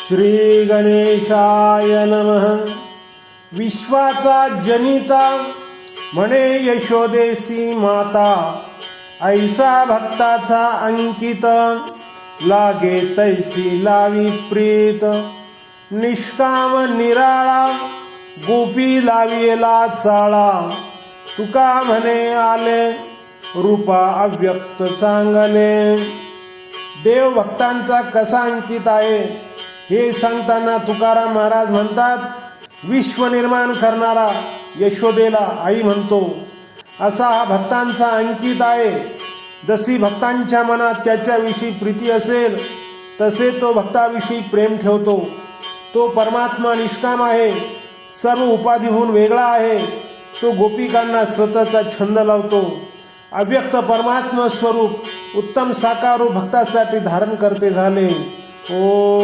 श्री गणेशाय नमः. विश्वाचा जनिता म्हणे यशोदेसी माता, ऐसा भक्ताचा अंकित, लागे तैसी लावी प्रीत. निष्काम निराळा गोपी लाविला चाळा, तुका म्हणे आले रूपा अव्यक्त चांगले. देव भक्तांचा कसा अंकित आहे हे सांगताना तुकाराम महाराज म्हणतात, विश्व निर्माण करणारा यशोदेला आई म्हणतो, असा हा भक्तांचा अंकित आहे. जशी भक्तांच्या मनात त्याच्याविषयी प्रीती असेल तसे तो भक्ताविषयी प्रेम ठेवतो. तो परमात्मा निष्काम आहे, सर्व उपाधीहून वेगळा आहे. तो गोपिकांना स्वतःचा छंद लावतो. अव्यक्त परमात्मा स्वरूप उत्तम साकार रूप भक्तासाठी धारण करते झाले. ओ